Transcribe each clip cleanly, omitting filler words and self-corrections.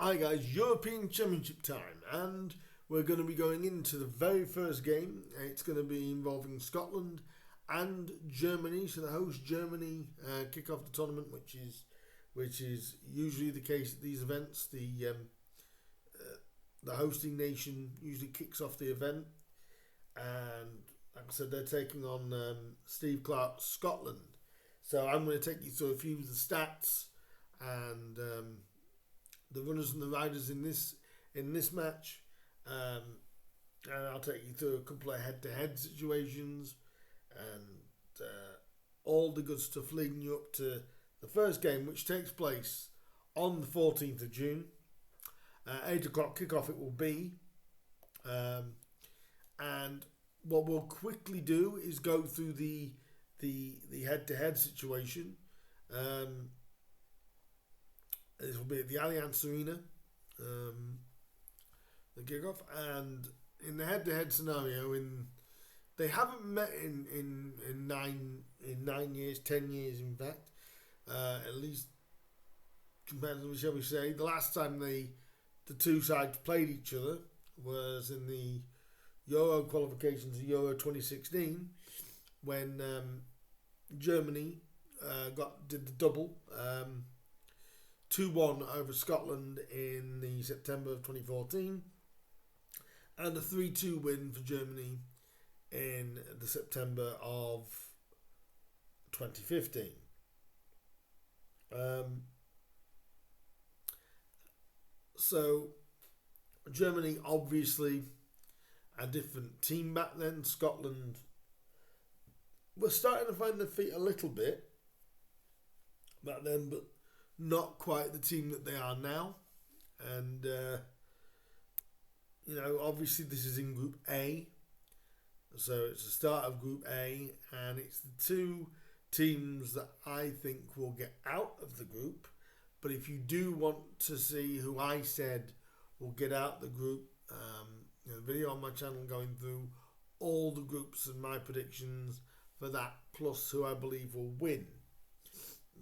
Hi guys, European Championship time, and we're going to be going into the very first game. It's going to be involving Scotland and Germany. So the host Germany kick off the tournament, which is usually the case at these events. The hosting nation usually kicks off the event, and like I said, they're taking on Steve Clarke's Scotland. So I'm going to take you through a few of the stats and the runners and the riders in this match, and I'll take you through a couple of head-to-head situations and all the good stuff leading you up to the first game, which takes place on the 14th of June. 8 o'clock kickoff it will be, and what we'll quickly do is go through the head-to-head situation. This will be at the Allianz Arena, the kickoff, and in the head-to-head scenario, they haven't met in 9 years, 10 years, in fact, at least comparatively, shall we say. The last time the two sides played each other was in the Euro qualifications of Euro 2016, when Germany did the double. 2-1 over Scotland in the September of 2014, and a 3-2 win for Germany in the September of 2015. So Germany, obviously a different team back then. Scotland were starting to find their feet a little bit back then, but not quite the team that they are now. And obviously this is in Group A, so it's the start of Group A, and it's the two teams that I think will get out of the group. But if you do want to see who I said will get out the group, the video on my channel going through all the groups and my predictions for that, plus who I believe will win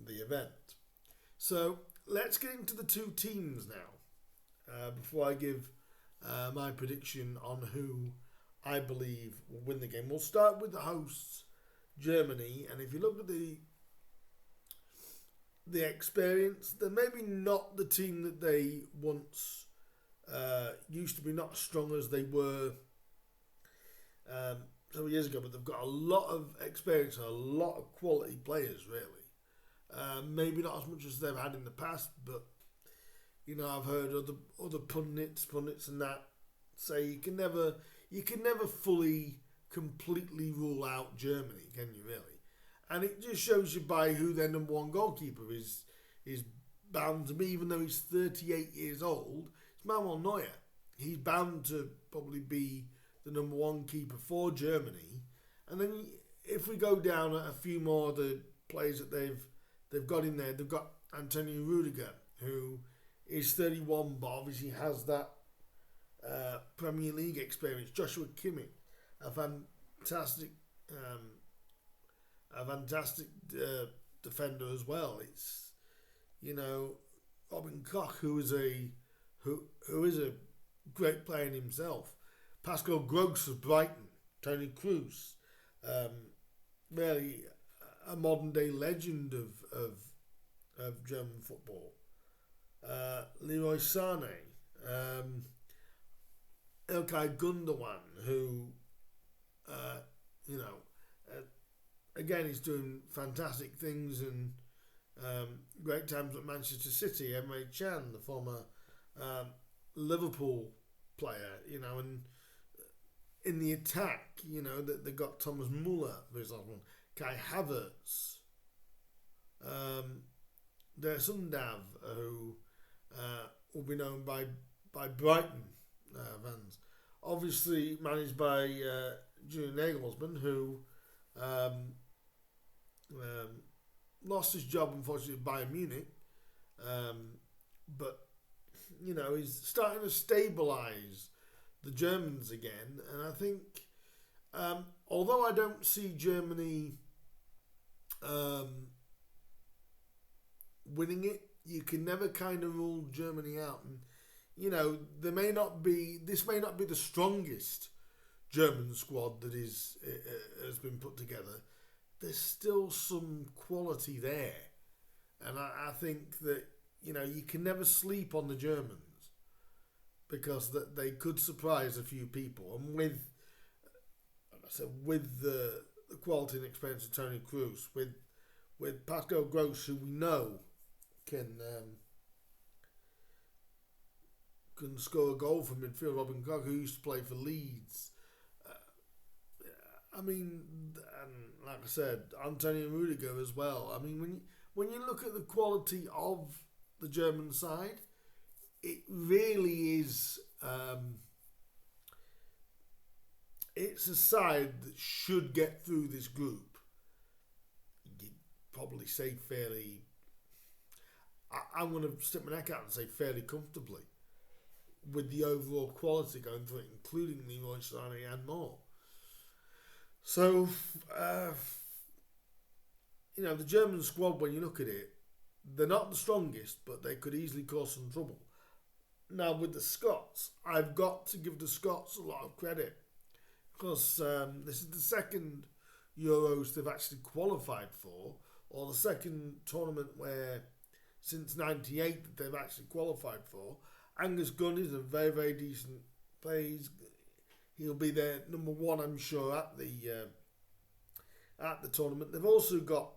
the event. So let's get into the two teams now, before I give my prediction on who I believe will win the game. We'll start with the hosts, Germany, and if you look at the experience, they're maybe not the team that they once used to be, not as strong as they were several years ago, but they've got a lot of experience and a lot of quality players, really. Maybe not as much as they've had in the past, but I've heard other pundits and that say you can never fully completely rule out Germany, can you really? And it just shows you by who their number one goalkeeper is bound to be, even though he's 38 years old. It's Manuel Neuer. He's bound to probably be the number one keeper for Germany. And then if we go down at a few more of the players that they've got in there, they've got Antonio Rudiger, who is 31, but obviously has that Premier League experience. Joshua Kimmich, a fantastic defender as well. It's Robin Koch, who is a great player in himself. Pascal Gross of Brighton, Tony Kroos, really a modern day legend of German football. Leroy Sané, Ilkay Gundogan, who again is doing fantastic things and great times at Manchester City. Emre Can, the former Liverpool player, and in the attack, that they got Thomas Muller, there's that one, Kai Havertz, there's Sundav, who will be known by Brighton fans. Obviously managed by Julian Nagelsmann, who lost his job, unfortunately, at Bayern Munich, but he's starting to stabilise the Germans again. And I think, although I don't see Germany winning it, you can never kind of rule Germany out. And there may not be this may not be the strongest German squad that has been put together. There's still some quality there, and I think that you can never sleep on the Germans because that they could surprise a few people. And like I said, with the quality and experience of Tony Kroos, with Pascal Gross, who we know can score a goal from midfield. Robin Koch, who used to play for Leeds. I mean, and like I said, Antonio Rudiger as well. I mean, when you look at the quality of the German side, it really is. It's a side that should get through this group. You'd probably say fairly. I'm going to stick my neck out and say fairly comfortably, with the overall quality going through it, including Leroy Sané and more. So, the German squad, when you look at it, they're not the strongest, but they could easily cause some trouble. Now, with the Scots, I've got to give the Scots a lot of credit because this is the second Euros they've actually qualified for, or the second tournament where since '98 that they've actually qualified for. Angus Gunn is a very, very decent player. He'll be their number one, I'm sure, at the tournament. They've also got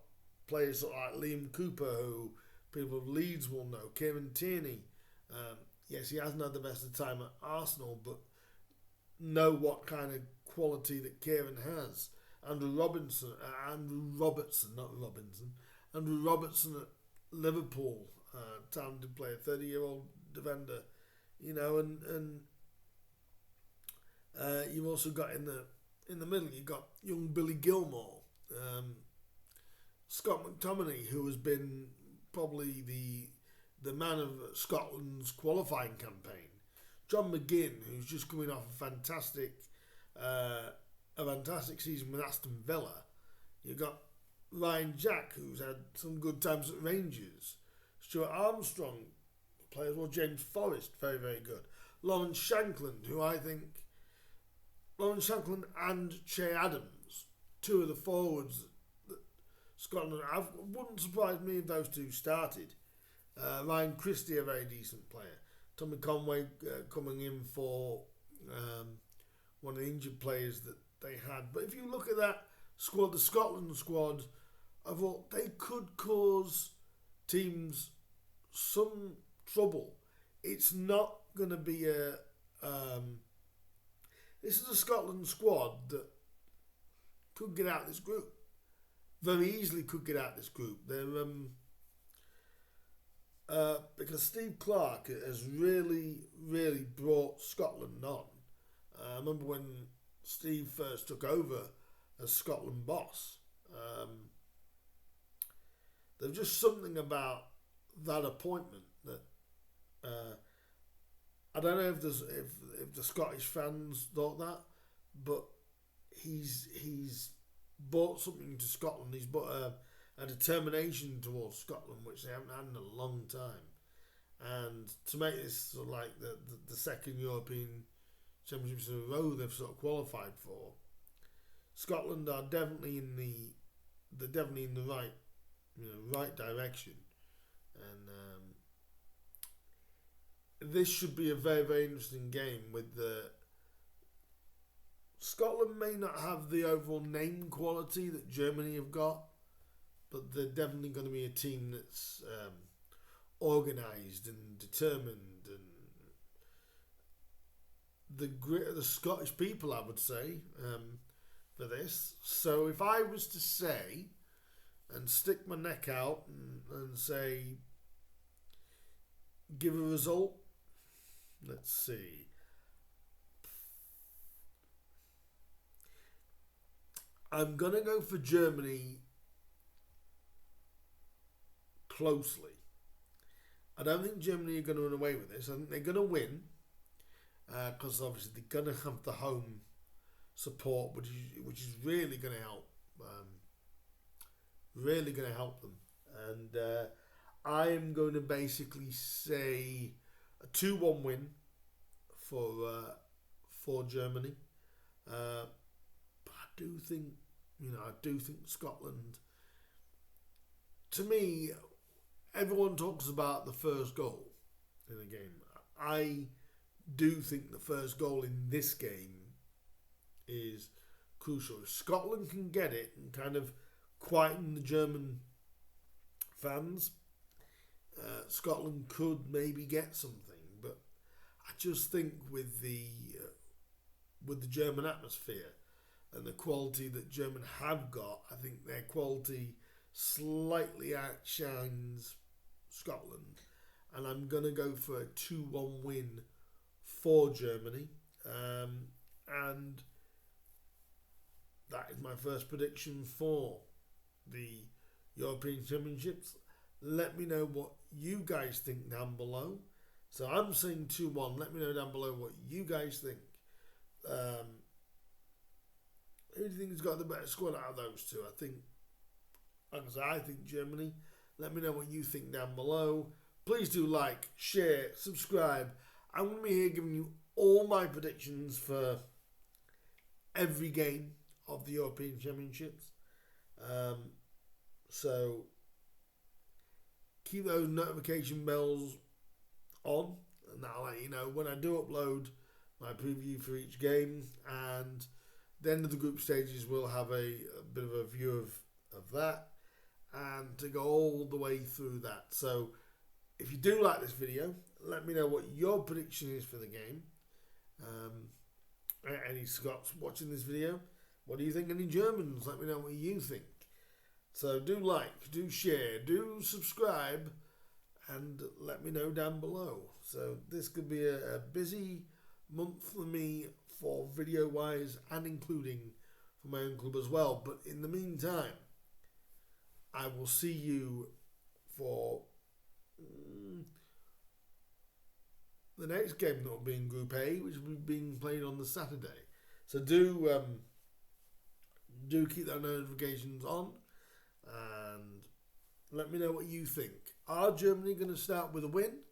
players like Liam Cooper, who people of Leeds will know. Kieran Tierney. Yes, he hasn't had the best of time at Arsenal, but know what kind of quality that Kieran has. Andrew Robertson at Liverpool, talented player, 30-year-old defender, and you've also got in the middle, you've got young Billy Gilmore, Scott McTominay, who has been probably the man of Scotland's qualifying campaign, John McGinn, who's just coming off a fantastic season with Aston Villa. You've got Ryan Jack, who's had some good times at Rangers, Stuart Armstrong, players well, James Forrest, very, very good. Lawrence Shankland, and Che Adams, two of the forwards that Scotland have. Wouldn't surprise me if those two started. Ryan Christie, a very decent player. Tommy Conway coming in for one of the injured players that they had. But if you look at that squad, the Scotland squad, I thought they could cause teams some trouble. It's not going to be this is a Scotland squad that could get out of this group. Very easily could get out of this group. They're because Steve Clarke has really, really brought Scotland on. I remember when Steve first took over as Scotland boss. There's just something about that appointment that I don't know if the Scottish fans thought that, but he's brought something to Scotland. He's brought a determination towards Scotland which they haven't had in a long time, and to make this sort of like the second European Championships in a row they've sort of qualified for, Scotland are definitely in the right direction, and this should be a very, very interesting game. With Scotland may not have the overall name quality that Germany have got, but they're definitely going to be a team that's organised and determined, and the grit of the Scottish people, I would say, for this. So if I was to say and stick my neck out and say, give a result, let's see. I'm going to go for Germany closely. I don't think Germany are going to run away with this. I think they're going to win because obviously they're going to have the home support, which is really going to help. Really going to help them. And I am going to basically say a 2-1 win for Germany. But I do think, I do think Scotland. To me, everyone talks about the first goal in a game. I do think the first goal in this game is crucial. If Scotland can get it and kind of quieten the German fans, Scotland could maybe get something. But I just think with the German atmosphere and the quality that Germany have got, I think their quality slightly outshines Scotland, and I'm going to go for a 2-1 win for Germany, and that is my first prediction for the European Championships. Let me know what you guys think down below. So I'm saying 2-1. Let me know down below what you guys think. Who do you think has got the better squad out of those two? I think Germany. Let me know what you think down below. Please do like, share, subscribe. I'm going to be here giving you all my predictions for every game of the European Championships. So keep those notification bells on, and that'll let you know when I do upload my preview for each game. And the end of the group stages, we'll have a bit of a view of that, and to go all the way through that. So if you do like this video, let me know what your prediction is for the game. Any Scots watching this video, what do you think? Any Germans? Let me know what you think. So do like, do share, do subscribe, and let me know down below. So this could be a busy month for me for video wise, and including for my own club as well. But in the meantime, I will see you for the next game that will be in Group A, which will be being played on the Saturday. So do keep those notifications on, and let me know what you think. Are Germany going to start with a win?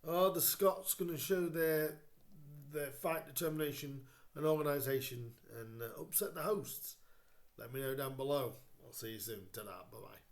Are the Scots going to show their fight, determination and organisation and upset the hosts? Let me know down below. I'll see you soon. Ta-da. Bye-bye.